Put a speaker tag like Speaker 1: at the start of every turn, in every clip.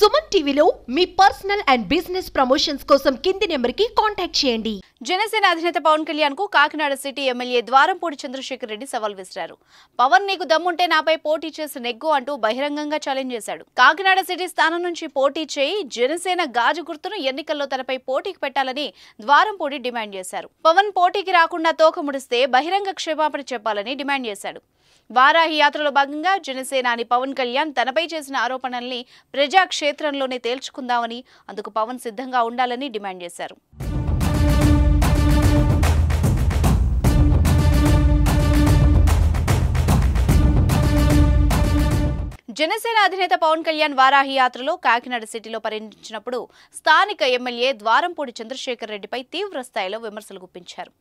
Speaker 1: సుమన్ టీవీలో మీ personal and business promotions కోసం కింది నెంబర్కి కాంటాక్ట్ చేయండి.
Speaker 2: జనసేన అధినేత పవన్ కళ్యాణ్ కు కాకినాడ సిటీ ఎమ్మెల్యే ద్వారంపూడి చంద్రశేఖర్ రెడ్డి సవాల్ విసిరారు. పవన్ నీకు దమ్ముంటే నాపై పోటీ చేసి నెగ్గు అంటూ బహిరంగంగా ఛాలెంజ్ చేశాడు. కాకినాడ సిటీ స్థానం నుంచి పోటీ చేయి జనసేన గాజు గుర్తును ఎన్నికల్లో తనపై పోటీకి పెట్టాలని ద్వారంపూడి డిమాండ్ చేశారు. పవన్ పోటీకి రాకుండా తోక ముడిస్తే బహిరంగ క్షమాపణ చెప్పాలని డిమాండ్ చేశాడు. వారాహి యాత్రలో భాగంగా జనసేనాని పవన్ కళ్యాణ్ తనపై చేసిన ఆరోపణల్ని ప్రజాక్షేత్రంలోనే తేల్చుకుందామని, అందుకు పవన్ సిద్ధంగా ఉండాలని డిమాండ్ చేశారు. జనసేన అధినేత పవన్ కళ్యాణ్ వారాహి యాత్రలో కాకినాడ సిటీలో పర్యటించినప్పుడు స్థానిక ఎమ్మెల్యే ద్వారంపూడి చంద్రశేఖర్ రెడ్డిపై తీవ్ర స్థాయిలో విమర్శలు గుప్పించారు.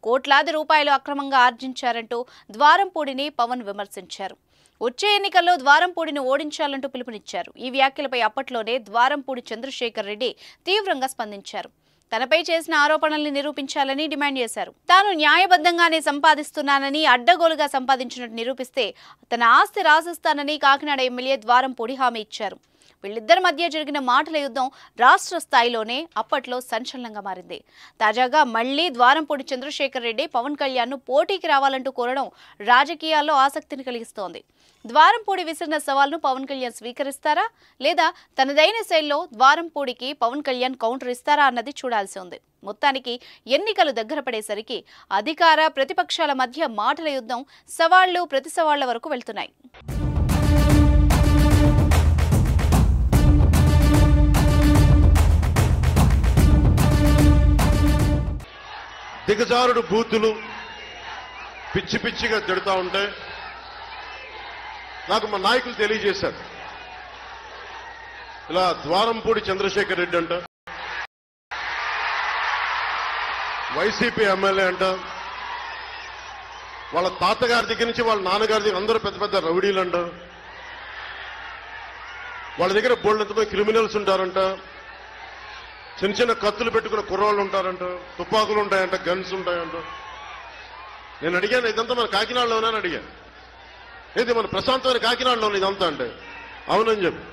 Speaker 2: కోట్లాది రూపాయలు అక్రమంగా ఆర్జించారంటూ ద్వారంపూడిని పవన్ విమర్శించారు. వచ్చే ఎన్నికల్లో ద్వారంపూడిని ఓడించాలంటూ పిలుపునిచ్చారు. ఈ వ్యాఖ్యలపై అప్పట్లోనే ద్వారంపూడి చంద్రశేఖర్ రెడ్డి తీవ్రంగా స్పందించారు. తనపై చేసిన ఆరోపణల్ని నిరూపించాలని డిమాండ్ చేశారు. తాను న్యాయబద్ధంగానే సంపాదిస్తున్నానని, అడ్డగోలుగా సంపాదించినట్టు నిరూపిస్తే తన ఆస్తి రాసిస్తానని కాకినాడ ఎమ్మెల్యే ద్వారంపూడి హామీ ఇచ్చారు. వీళ్ళిద్దరి మధ్య జరిగిన మాటల యుద్ధం రాష్ట్ర స్థాయిలోనే అప్పట్లో సంచలనంగా మారింది. తాజాగా మళ్లీ ద్వారంపూడి చంద్రశేఖర్ రెడ్డి పవన్ కళ్యాణ్ ను పోటీకి రావాలంటూ కోరడం రాజకీయాల్లో ఆసక్తిని కలిగిస్తోంది. ద్వారంపూడి విసిరిన సవాల్ను పవన్ కళ్యాణ్ స్వీకరిస్తారా లేదా తనదైన శైలిలో ద్వారంపూడికి పవన్ కళ్యాణ్ కౌంటర్ ఇస్తారా అన్నది చూడాల్సి ఉంది. మొత్తానికి ఎన్నికలు దగ్గర పడేసరికి అధికార ప్రతిపక్షాల మధ్య మాటల యుద్ధం సవాళ్లు ప్రతి సవాళ్ల వరకు వెళ్తున్నాయి.
Speaker 3: దిగజారుడు బూతులు పిచ్చి పిచ్చిగా తిడుతూ ఉంటే నాకు మా నాయకులు తెలియజేశారు. ఇలా ద్వారంపూడి చంద్రశేఖర్ రెడ్డి అంట, వైసీపీ ఎమ్మెల్యే అంట, వాళ్ళ తాతగారి దగ్గర నుంచి వాళ్ళ నాన్నగారి దగ్గర అందరూ పెద్ద పెద్ద రౌడీలు అంట, వాళ్ళ దగ్గర బోల్డంతమంది క్రిమినల్స్ ఉంటారంట, చిన్న చిన్న కత్తులు పెట్టుకున్న కుర్రాళ్ళు ఉంటారంట, తుపాకులు ఉంటాయంట, గన్స్ ఉంటాయంట. నేను అడిగాను, ఇదంతా మన కాకినాడలోనే అని అడిగాను. ఏది మన ప్రశాంతమైన కాకినాడలో ఇదంతా అంటే అవునని చెప్పి.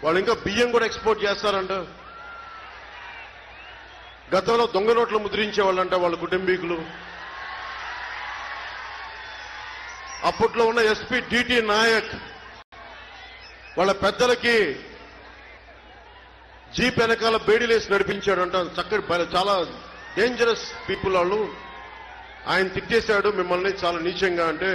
Speaker 3: వాళ్ళు ఇంకా బియ్యం కూడా ఎక్స్పోర్ట్ చేస్తారంట. గతంలో దొంగ నోట్లు ముద్రించేవాళ్ళంట వాళ్ళ కుటుంబీకులు. అప్పట్లో ఉన్న ఎస్పీ డిటి నాయక్ వాళ్ళ పెద్దలకి జీప్ వెనకాల బేడీలేసి నడిపించాడంట. చక్కటి చాలా డేంజరస్ పీపుల్ వాళ్ళు. ఆయన తిట్టేశాడు మిమ్మల్ని చాలా నీచంగా అంటే